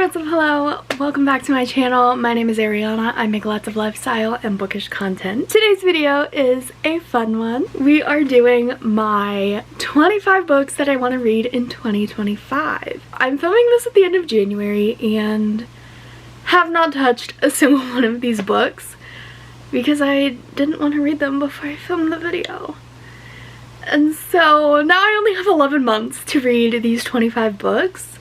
what's up? Hello, welcome back to my channel. My name is Ariana. I make lots of lifestyle and bookish content. Today's video is a fun one. We are doing my 25 books that I want to read in 2025. I'm filming this at the end of January and have not touched a single one of these books because I didn't want to read them before I filmed the video. And so now I only have 11 months to read these 25 books.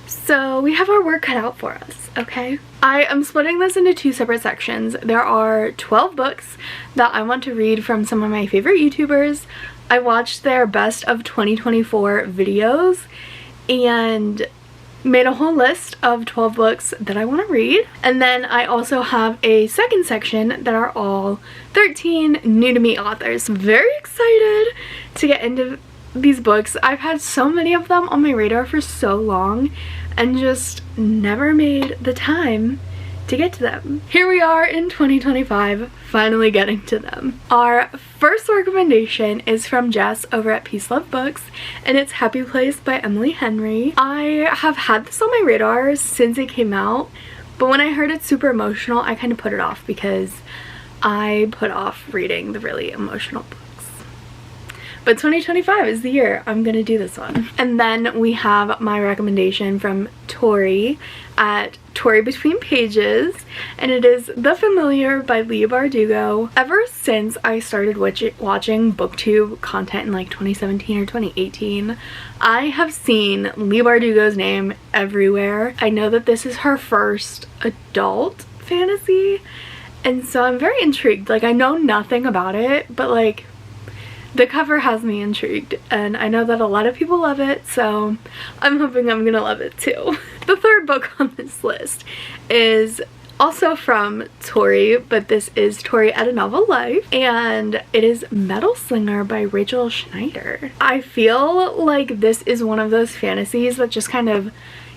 So we have our work cut out for us, okay? I am splitting this into two separate sections. There are 12 books that I want to read from some of my favorite YouTubers. I watched their best of 2024 videos and made a whole list of 12 books that I want to read. And then I also have a second section that are all 13 new to me authors. Very excited to get into these books. I've had so many of them on my radar for so long and just never made the time to get to them. Here we are in 2025, finally getting to them. Our first recommendation is from Jess over at Peace Love Books, and it's Happy Place by Emily Henry. I have had this on my radar since it came out, but when I heard it's super emotional, I kind of put it off because I put off reading the really emotional books. But 2025 is the year I'm gonna do this one. And then we have my recommendation from Tori at Tori Between Pages, and it is The Familiar by Leigh Bardugo. Ever since I started watching booktube content in like 2017 or 2018, I have seen Leigh Bardugo's name everywhere. I know that this is her first adult fantasy, and so I'm very intrigued. Like, I know nothing about it, but like, the cover has me intrigued, and I know that a lot of people love it, so I'm hoping I'm gonna love it too. The third book on this list is also from Tori, but this is Tori at a Novel Life, and it is Metal Slinger by Rachel Schneider. I feel like this is one of those fantasies that just kind of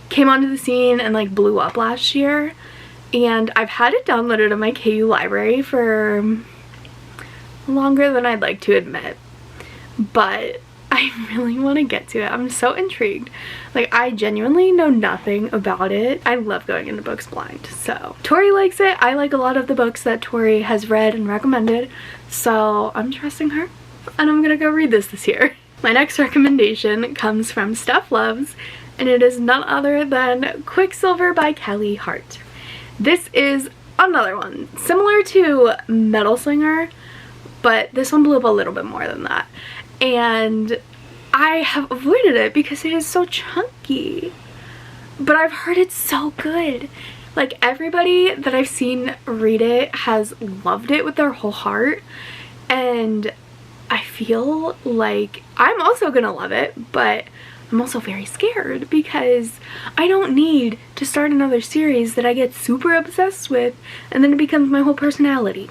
came onto the scene and like blew up last year, and I've had it downloaded on my KU library for longer than I'd like to admit. But I really want to get to it. I'm so intrigued. Like, I genuinely know nothing about it. I love going into books blind. So Tori likes it. I like a lot of the books that Tori has read and recommended, so I'm trusting her and I'm gonna go read this year. My next recommendation comes from Steph Loves, and it is none other than Quicksilver by Kelly Hart. This is another one similar to Metal Slinger, but this one blew up a little bit more than that. And I have avoided it because it is so chunky. But I've heard it's so good. Like, everybody that I've seen read it has loved it with their whole heart. And I feel like I'm also gonna love it, but I'm also very scared because I don't need to start another series that I get super obsessed with and then it becomes my whole personality.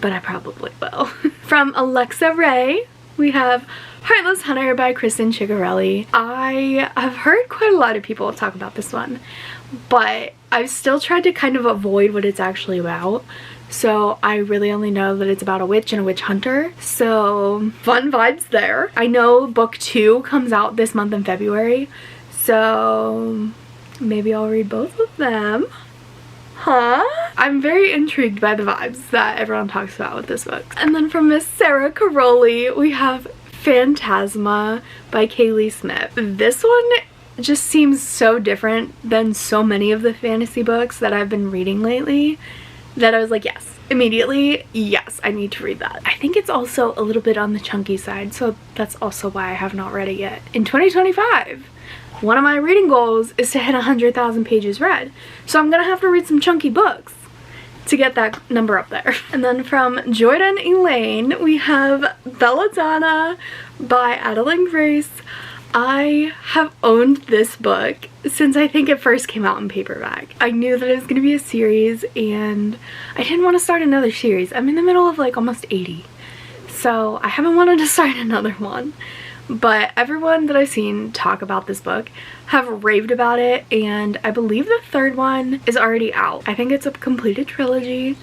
But I probably will. From Alexa Ray, we have Heartless Hunter by Kristen Chigarelli. I have heard quite a lot of people talk about this one, but I've still tried to kind of avoid what it's actually about. So I really only know that it's about a witch and a witch hunter. So fun vibes there. I know book 2 comes out this month in February, so maybe I'll read both of them. Huh? I'm very intrigued by the vibes that everyone talks about with this book. And then from Miss Sarah Caroli, we have Phantasma by Kaylee Smith. This one just seems so different than so many of the fantasy books that I've been reading lately that I was like, yes, immediately, yes, I need to read that. I think it's also a little bit on the chunky side, so that's also why I have not read it yet. In 2025, one of my reading goals is to hit 100,000 pages read. So I'm gonna have to read some chunky books to get that number up there. And then from Jordan Elaine, we have Belladonna by Adeline Grace. I have owned this book since I think it first came out in paperback. I knew that it was gonna be a series and I didn't want to start another series. I'm in the middle of like almost 80. So I haven't wanted to start another one. But everyone that I've seen talk about this book have raved about it, and I believe the third one is already out. I think it's a completed trilogy,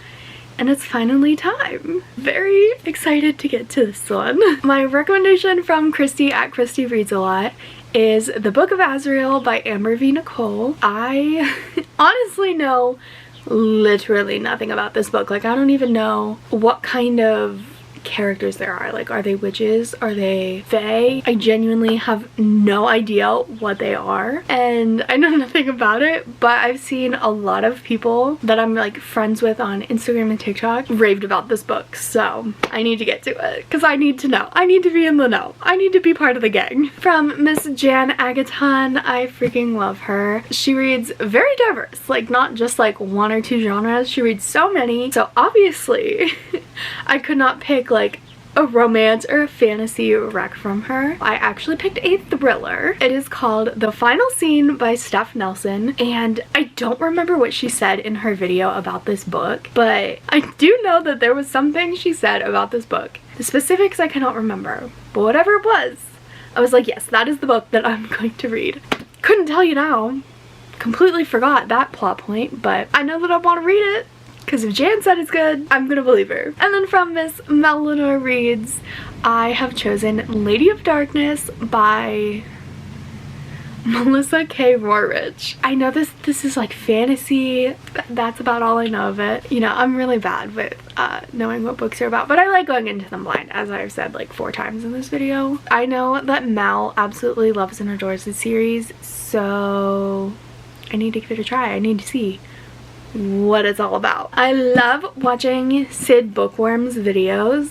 and it's finally time. Very excited to get to this one. My recommendation from Christy at Christy Reads a Lot is The Book of Azrael by Amber V. Nicole. I honestly know literally nothing about this book. Like, I don't even know what kind of characters there are. Like, are they witches? Are they fae? I genuinely have no idea what they are, and I know nothing about it, but I've seen a lot of people that I'm like friends with on Instagram and TikTok raved about this book, so I need to get to it because I need to know. I need to be in the know. I need to be part of the gang. From Miss Jan Agaton, I freaking love her. She reads very diverse, like not just like one or two genres. She reads so many, so obviously I could not pick like a romance or a fantasy rec from her. I actually picked a thriller. It is called The Final Scene by Steph Nelson, and I don't remember what she said in her video about this book, but I do know that there was something she said about this book. The specifics I cannot remember, but whatever it was, I was like, yes, that is the book that I'm going to read. Couldn't tell you now. Completely forgot that plot point, but I know that I want to read it. Because if Jan said it's good, I'm gonna believe her. And then from Miss Melanie Reads, I have chosen Lady of Darkness by Melissa K. Rorich. I know this is like fantasy. That's about all I know of it. You know, I'm really bad with knowing what books are about, but I like going into them blind, as I've said like 4 times in this video. I know that Mel absolutely loves and adores the series, so I need to give it a try. I need to see what it's all about. I love watching Sid Bookworm's videos,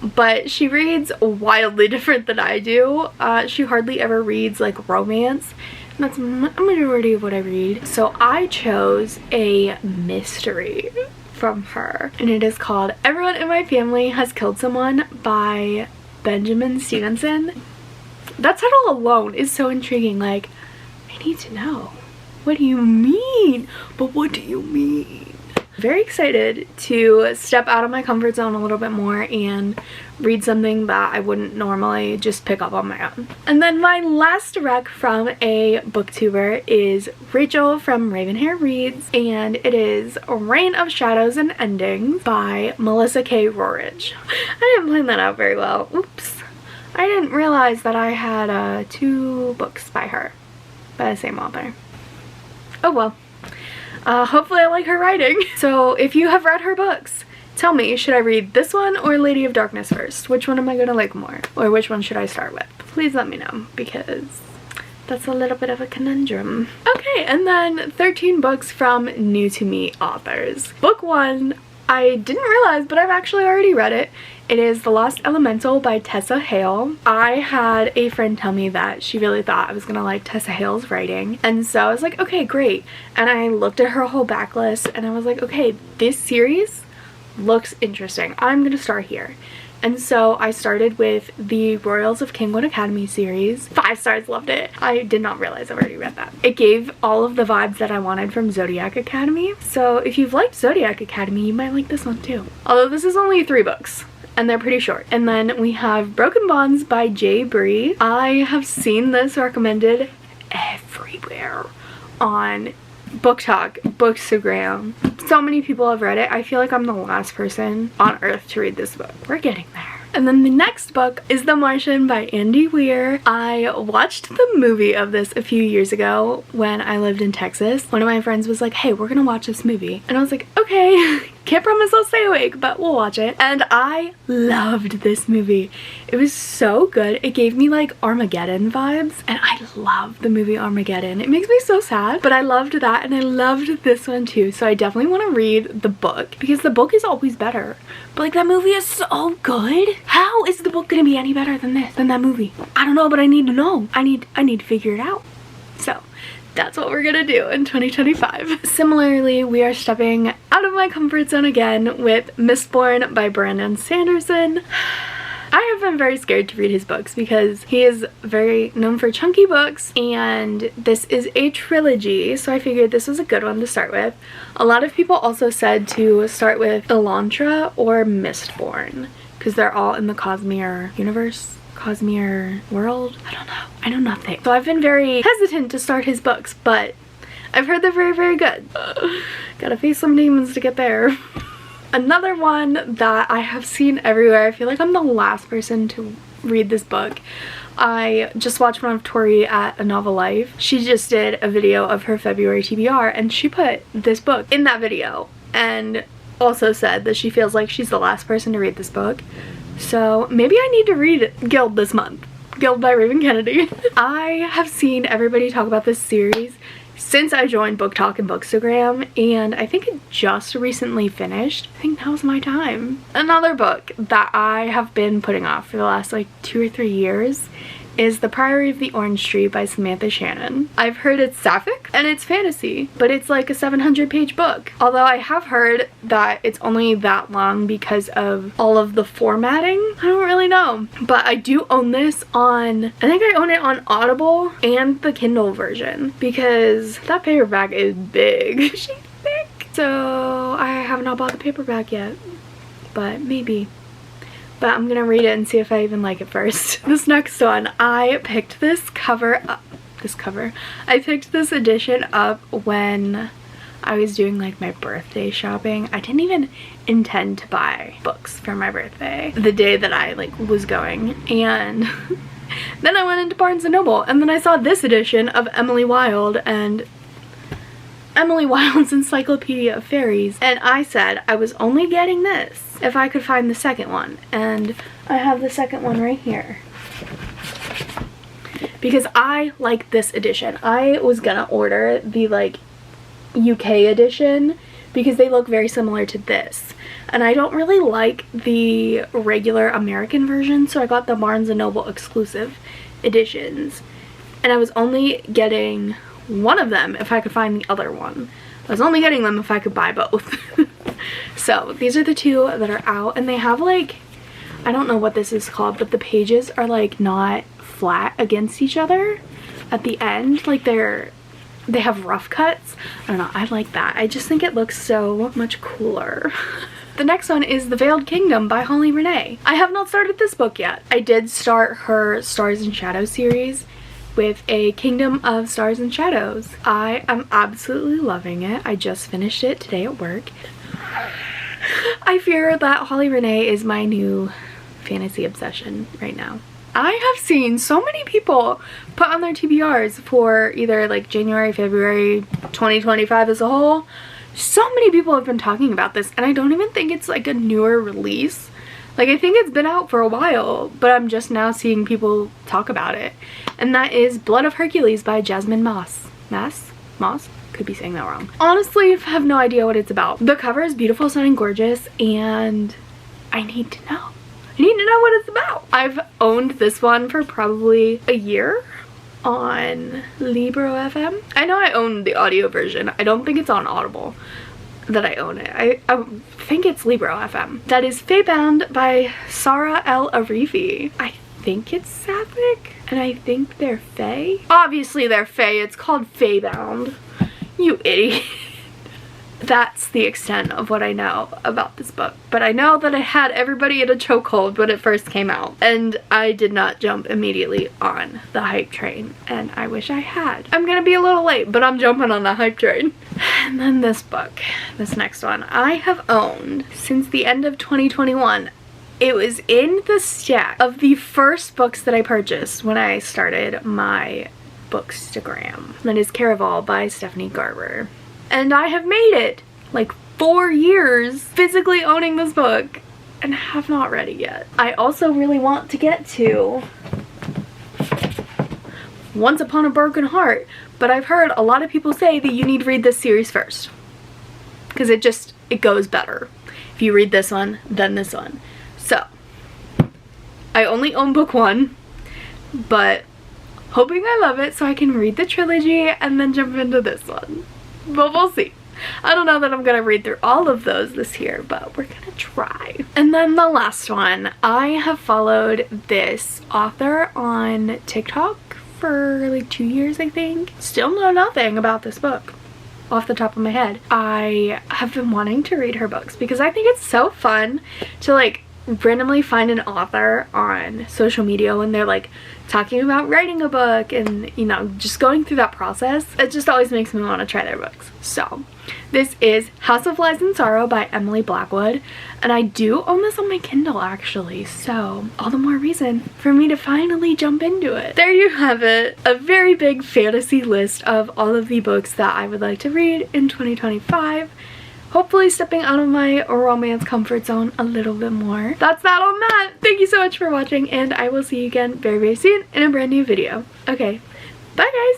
but she reads wildly different than I do. She hardly ever reads like romance, and that's a majority of what I read. So I chose a mystery from her, and it is called Everyone in My Family Has Killed Someone by Benjamin Stevenson. That title alone is so intriguing. Like, I need to know. What do you mean? But what do you mean? Very excited to step out of my comfort zone a little bit more and read something that I wouldn't normally just pick up on my own. And then my last rec from a booktuber is Rachel from Ravenhair Reads, and it is Reign of Shadows and Endings by Melissa K. Rorich. I didn't plan that out very well. Oops. I didn't realize that I had 2 books by her, by the same author. Oh well. Hopefully I like her writing. So if you have read her books, tell me, should I read this one or Lady of Darkness first? Which one am I gonna like more? Or which one should I start with? Please let me know, because that's a little bit of a conundrum. Okay, and then 13 books from new to me authors. Book 1, I didn't realize, but I've actually already read it. It is The Lost Elemental by Tessa Hale. I had a friend tell me that she really thought I was gonna like Tessa Hale's writing, and so I was like, okay, great. And I looked at her whole backlist and I was like, okay, this series looks interesting. I'm gonna start here. And so I started with the Royals of Kingwood Academy series. 5 stars, loved it. I did not realize I've already read that. It gave all of the vibes that I wanted from Zodiac Academy. So if you've liked Zodiac Academy, you might like this one too. Although this is only 3 books. And they're pretty short. And then we have Broken Bonds by J. Bree. I have seen this recommended everywhere on BookTok, Bookstagram. So many people have read it. I feel like I'm the last person on earth to read this book. We're getting there. And then the next book is The Martian by Andy Weir. I watched the movie of this a few years ago when I lived in Texas. One of my friends was like, hey, we're gonna watch this movie. And I was like, okay, can't promise I'll stay awake, but we'll watch it. And I loved this movie. It was so good. It gave me like Armageddon vibes, and I love the movie Armageddon. It makes me so sad, but I loved that, and I loved this one too. So I definitely want to read the book, because the book is always better. But like, that movie is so good. How is the book gonna be any better than that movie? I don't know, but I need to know. I need to figure it out. So that's what we're gonna do in 2025. Similarly, we are stepping out of my comfort zone again with Mistborn by Brandon Sanderson. I have been very scared to read his books because he is very known for chunky books, and this is a trilogy, so I figured this was a good one to start with. A lot of people also said to start with Elantra or Mistborn because they're all in the Cosmere universe. Cosmere world? I don't know. I know nothing. So I've been very hesitant to start his books, but I've heard they're very, very good. Gotta face some demons to get there. Another one that I have seen everywhere, I feel like I'm the last person to read this book, I just watched one of Tori at A Novel Life. She just did a video of her February TBR and she put this book in that video and also said that she feels like she's the last person to read this book. So maybe I need to read Guild this month. Guild by Raven Kennedy. I have seen everybody talk about this series since I joined Book Talk and Bookstagram, and I think it just recently finished. I think now's my time. Another book that I have been putting off for the last like 2 or 3 years is The Priory of the Orange Tree by Samantha Shannon. I've heard it's sapphic and it's fantasy, but it's like a 700-page book. Although I have heard that it's only that long because of all of the formatting. I don't really know. But I do own this on, I think I own it on Audible and the Kindle version because that paperback is big. She's thick. So I have not bought the paperback yet, but maybe. But I'm gonna read it and see if I even like it first. This next one, I picked this cover up, I picked this edition up when I was doing like my birthday shopping. I didn't even intend to buy books for my birthday the day that I like was going, and then I went into Barnes & Noble and then I saw this edition of Emily Wilde and Emily Wilde's Encyclopedia of Fairies, and I said I was only getting this if I could find the second one, and I have the second one right here because I like this edition. I was gonna order the like UK edition because they look very similar to this, and I don't really like the regular American version, so I got the Barnes & Noble exclusive editions, and I was only getting one of them if I could find the other one. I was only getting them if I could buy both. So these are the two that are out, and they have like, I don't know what this is called, but the pages are like not flat against each other at the end. Like they have rough cuts. I don't know, I like that. I just think it looks so much cooler. The next one is The Veiled Kingdom by Holly Renee. I have not started this book yet. I did start her Stars and Shadows series with A Kingdom of Stars and Shadows. I am absolutely loving it. I just finished it today at work. I fear that Holly Renee is my new fantasy obsession right now. I have seen so many people put on their TBRs for either like January, February 2025 as a whole. So many people have been talking about this, and I don't even think it's like a newer release. Like, I think it's been out for a while, but I'm just now seeing people talk about it. And that is Blood of Hercules by Jasmine Moss. Moss? Could be saying that wrong. Honestly, I have no idea what it's about. The cover is beautiful, stunning, gorgeous, and I need to know. I need to know what it's about. I've owned this one for probably a year on Libro FM. I know I own the audio version. I don't think it's on Audible that I own it. I think it's Libro FM. That is Feybound by Sarah L. Arifi. I think it's sapphic, and I think they're fae. Obviously they're fae. It's called Feybound. You idiot. That's the extent of what I know about this book. But I know that it had everybody in a chokehold when it first came out, and I did not jump immediately on the hype train, and I wish I had. I'm gonna be a little late, but I'm jumping on the hype train. And then this book, this next one, I have owned since the end of 2021. It was in the stack of the first books that I purchased when I started my Bookstagram. That is Caraval by Stephanie Garber. And I have made it like 4 years physically owning this book and have not read it yet. I also really want to get to Once Upon a Broken Heart, but I've heard a lot of people say that you need to read this series first because it goes better if you read this one then this one. So I only own book 1, but hoping I love it so I can read the trilogy and then jump into this one. But we'll see. I don't know that I'm gonna read through all of those this year, but we're gonna try. And then the last one, I have followed this author on TikTok for like 2 years, I think. Still know nothing about this book off the top of my head. I have been wanting to read her books because I think it's so fun to like randomly find an author on social media when they're like talking about writing a book and, you know, just going through that process, it just always makes me want to try their books. So this is House of Lies and Sorrow by Emily Blackwood, and I do own this on my Kindle actually, so all the more reason for me to finally jump into it. There you have it, a very big fantasy list of all of the books that I would like to read in 2025. Hopefully stepping out of my romance comfort zone a little bit more. That's that on that. Thank you so much for watching, and I will see you again very, very soon in a brand new video. Okay, bye guys!